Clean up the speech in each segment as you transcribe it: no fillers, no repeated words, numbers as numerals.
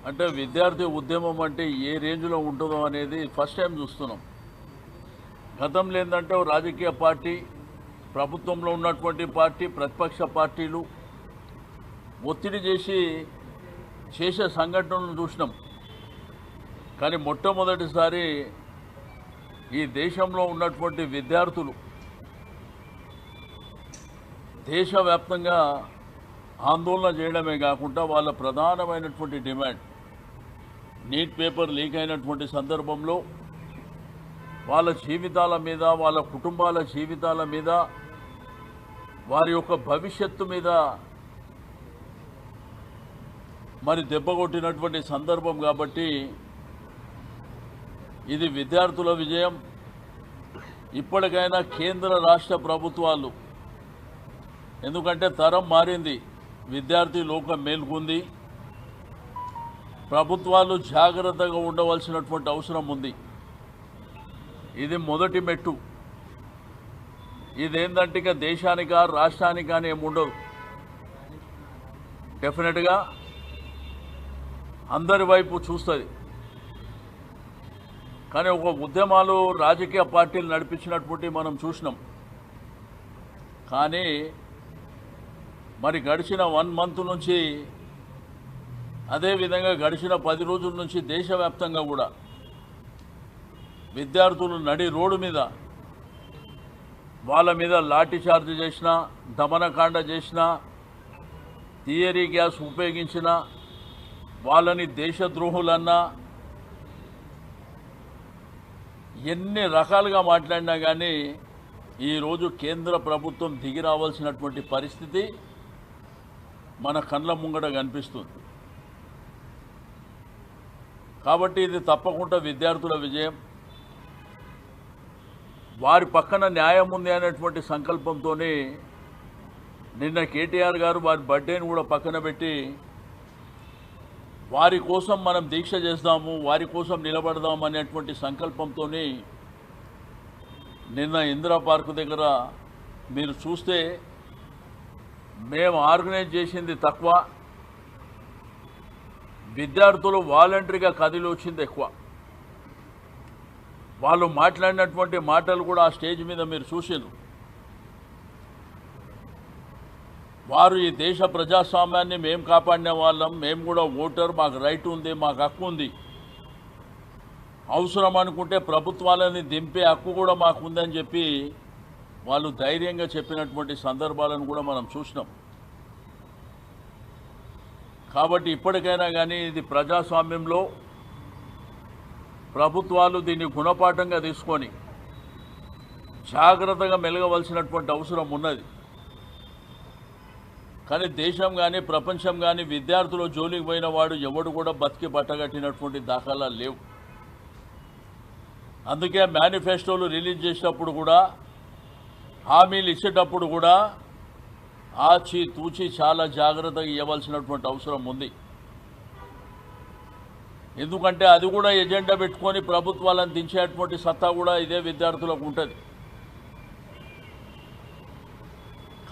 అంటే విద్యార్థి ఉద్యమం అంటే ఏ రేంజ్లో ఉంటుందో అనేది ఫస్ట్ టైం చూస్తున్నాం. గతంలో ఏంటంటే రాజకీయ పార్టీ, ప్రభుత్వంలో ఉన్నటువంటి పార్టీ, ప్రతిపక్ష పార్టీలు ఒత్తిడి చేసే సంఘటనలను చూసినాం. కానీ మొట్టమొదటిసారి ఈ దేశంలో ఉన్నటువంటి విద్యార్థులు దేశవ్యాప్తంగా ఆందోళన చేయడమే కాకుండా వాళ్ళ ప్రధానమైనటువంటి డిమాండ్ నీట్ పేపర్ లీక్ అయినటువంటి సందర్భంలో వాళ్ళ జీవితాల మీద, వాళ్ళ కుటుంబాల జీవితాల మీద, వారి యొక్క భవిష్యత్తు మీద మరి దెబ్బకొట్టినటువంటి సందర్భం. కాబట్టి ఇది విద్యార్థుల విజయం. ఇప్పటికైనా కేంద్ర రాష్ట్ర ప్రభుత్వాలు, ఎందుకంటే తరం మారింది, విద్యార్థి లోకం మేల్కొంది, ప్రభుత్వాలు జాగ్రత్తగా ఉండవలసినటువంటి అవసరం ఉంది. ఇది మొదటి మెట్టు. ఇదేంటంటే ఇక దేశానికా రాష్ట్రానికా అని ఏముండదు. డెఫినెట్గా అందరి వైపు చూస్తుంది. కానీ ఒక ఉద్యమాలు రాజకీయ పార్టీలు నడిపించినటువంటి మనం చూసినాం. కానీ మరి గడిచిన 1 మంత్ నుంచి, అదేవిధంగా గడిచిన 10 రోజుల నుంచి దేశవ్యాప్తంగా కూడా విద్యార్థులు నడి రోడ్డు మీద వాళ్ళ మీద లాఠీ చార్జ్ చేసిన, దమనకాండ చేసిన, థియరీ గ్యాస్ ఉపయోగించిన, వాళ్ళని దేశద్రోహులన్నా, ఎన్ని రకాలుగా మాట్లాడినా కానీ ఈరోజు కేంద్ర ప్రభుత్వం దిగి రావాల్సినటువంటి పరిస్థితి మన కళ్ళ ముంగట కనిపిస్తుంది. కాబట్టి ఇది తప్పకుండా విద్యార్థుల విజయం. వారి పక్కన న్యాయం ఉంది అనేటువంటి సంకల్పంతో నిన్న కేటీఆర్ గారు వారి బర్త్డేని కూడా పక్కన పెట్టి వారి కోసం మనం దీక్ష చేద్దాము, వారి కోసం నిలబడదాం అనేటువంటి సంకల్పంతో నిన్న ఇందిరా పార్కు దగ్గర మీరు చూస్తే మేము ఆర్గనైజ్ చేసింది తక్కువ, విద్యార్థులు వాలంటరీగా కదిలి వచ్చింది ఎక్కువ. వాళ్ళు మాట్లాడినటువంటి మాటలు కూడా ఆ స్టేజ్ మీద మీరు చూసారు. వారు ఈ దేశ ప్రజాస్వామ్యాన్ని మేము కాపాడిన వాళ్ళం, మేము కూడా ఓటర్, మాకు రైట్ ఉంది, మాకు హక్కు ఉంది, అవసరం అనుకుంటే ప్రభుత్వాలని దింపే హక్కు కూడా మాకు ఉందని చెప్పి వాళ్ళు ధైర్యంగా చెప్పినటువంటి సందర్భాలను కూడా మనం చూసినాం. కాబట్టి ఇప్పటికైనా కానీ ఇది ప్రజాస్వామ్యంలో ప్రభుత్వాలు దీన్ని గుణపాఠంగా తీసుకొని జాగ్రత్తగా మెలగవలసినటువంటి అవసరం ఉన్నది. కానీ దేశం కానీ ప్రపంచం కానీ విద్యార్థులు జోలికి పోయిన వాడు ఎవడు కూడా బతికి బట్టగట్టినటువంటి దాఖలాలు లేవు. అందుకే మేనిఫెస్టోలు రిలీజ్ చేసేటప్పుడు కూడా, హామీలు ఇచ్చేటప్పుడు కూడా ఆచి తూచి చాలా జాగ్రత్తగా ఇవ్వవలసినటువంటి అవసరం ఉంది. ఎందుకంటే అది కూడా ఎజెండా పెట్టుకొని ప్రభుత్వాలను దించేటువంటి సత్తా కూడా ఇదే విద్యార్థులకు ఉంటుంది.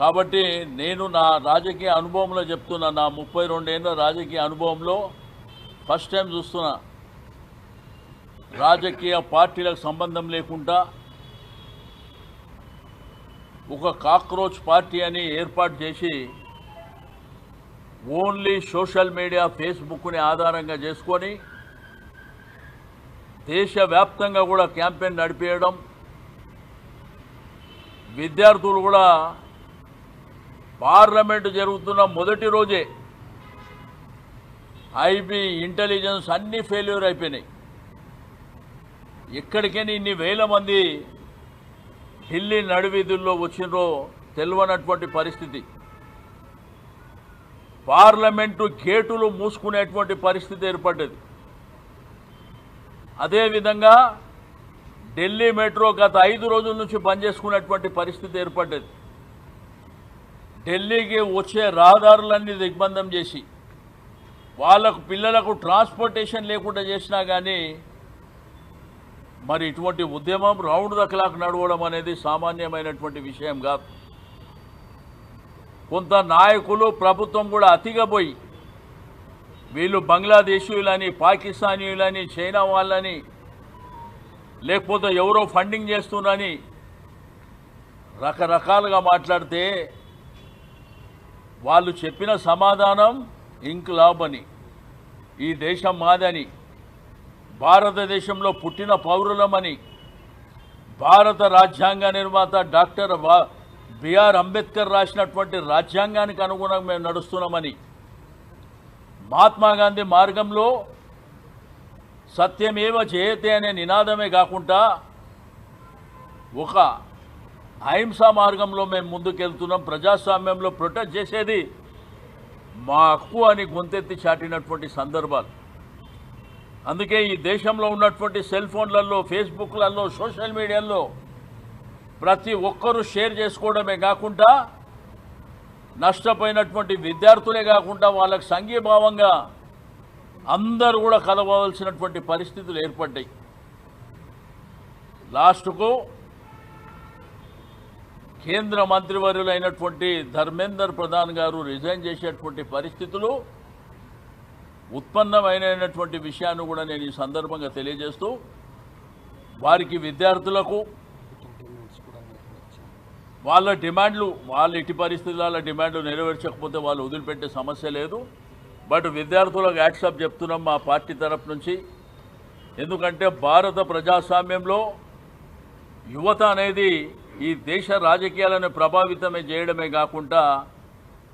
కాబట్టి నేను నా రాజకీయ అనుభవంలో చెప్తున్నా, నా 32 ఏళ్ళ రాజకీయ అనుభవంలో ఫస్ట్ టైం చూస్తున్నా, రాజకీయ పార్టీలకు సంబంధం లేకుండా ఒక కాక్రోచ్ పార్టీ అని ఏర్పాటు చేసి ఓన్లీ సోషల్ మీడియా, ఫేస్బుక్ని ఆధారంగా చేసుకొని దేశవ్యాప్తంగా కూడా క్యాంపెయిన్ నడిపేయడం, విద్యార్థులు కూడా పార్లమెంటు జరుగుతున్న మొదటి రోజే ఐబీ, ఇంటెలిజెన్స్ అన్నీ ఫెయిల్యూర్ అయిపోయినాయి. ఎక్కడికైనా ఇన్ని వేల మంది ఢిల్లీ నడివీధుల్లో వచ్చినరో తెలియనటువంటి పరిస్థితి, పార్లమెంటు గేటులు మూసుకునేటువంటి పరిస్థితి ఏర్పడ్డది. అదేవిధంగా ఢిల్లీ మెట్రో గత 5 రోజుల నుంచి బంద్ చేసుకునేటువంటి పరిస్థితి ఏర్పడ్డది. ఢిల్లీకి వచ్చే రహదారులన్నీ దిగ్బంధం చేసి వాళ్ళకు పిల్లలకు ట్రాన్స్పోర్టేషన్ లేకుండా చేసినా కానీ మరి ఇటువంటి ఉద్యమం రౌండ్ ద క్లాక్ నడవడం అనేది సామాన్యమైనటువంటి విషయం కాదు. కొంత నాయకులు, ప్రభుత్వం కూడా అతిగా పోయి వీళ్ళు బంగ్లాదేశీయులని, పాకిస్తానీయులని, చైనా వాళ్ళని, లేకపోతే ఎవరో ఫండింగ్ చేస్తున్నారని రకరకాలుగా మాట్లాడితే వాళ్ళు చెప్పిన సమాధానం ఇంక్లాబ్ అని, ఈ దేశం మాదని, భారతదేశంలో పుట్టిన పౌరులమని, భారత రాజ్యాంగ నిర్మాత డాక్టర్ బిఆర్ అంబేద్కర్ రాసినటువంటి రాజ్యాంగానికి అనుగుణంగా మేము నడుస్తున్నామని, మహాత్మా గాంధీ మార్గంలో సత్యమేవ జయతే అనే నినాదమే కాకుండా ఒక అహింసా మార్గంలో మేము ముందుకెళ్తున్నాం, ప్రజాస్వామ్యంలో ప్రొటెస్ట్ చేసేది మా హక్కు అని గొంతెత్తి చాటినటువంటి సందర్భాలు. అందుకే ఈ దేశంలో ఉన్నటువంటి సెల్ ఫోన్లలో, ఫేస్బుక్లలో, సోషల్ మీడియాలో ప్రతి ఒక్కరూ షేర్ చేసుకోవడమే కాకుండా నష్టపోయినటువంటి విద్యార్థులే కాకుండా వాళ్ళకు సంఘీభావంగా అందరూ కూడా కలవలసినటువంటి పరిస్థితులు ఏర్పడ్డాయి. లాస్ట్కు కేంద్ర మంత్రివర్యులైనటువంటి ధర్మేందర్ ప్రధాన్ గారు రిజైన్ చేసేటువంటి పరిస్థితులు ఉత్పన్నమైనటువంటి విషయాన్ని కూడా నేను ఈ సందర్భంగా తెలియజేస్తూ, వారికి విద్యార్థులకు వాళ్ళ డిమాండ్లు, వాళ్ళ ఎట్టి పరిస్థితుల డిమాండ్లు నెరవేర్చకపోతే వాళ్ళు వదిలిపెట్టే సమస్య లేదు. బట్ విద్యార్థులకు యాక్సెప్ట్ చెప్తున్నాం మా పార్టీ తరఫు నుంచి. ఎందుకంటే భారత ప్రజాస్వామ్యంలో యువత అనేది ఈ దేశ రాజకీయాలను ప్రభావితమే చేయడమే కాకుండా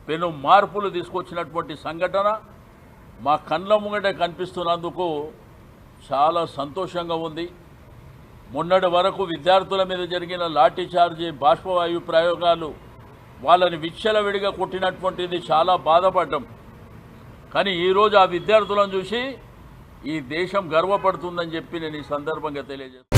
పెను మార్పులు తీసుకొచ్చినటువంటి సంఘటన మా కళ్ళ ముంగట కనిపిస్తున్నందుకు చాలా సంతోషంగా ఉంది. మొన్నటి వరకు విద్యార్థుల మీద జరిగిన లాఠీ చార్జీ, బాష్పవాయు ప్రయోగాలు వాళ్ళని విచ్చలవిడిగా కొట్టినటువంటిది చాలా బాధపడ్డాం. కానీ ఈరోజు ఆ విద్యార్థులను చూసి ఈ దేశం గర్వపడుతుందని చెప్పి నేను ఈ సందర్భంగా తెలియజేస్తాను.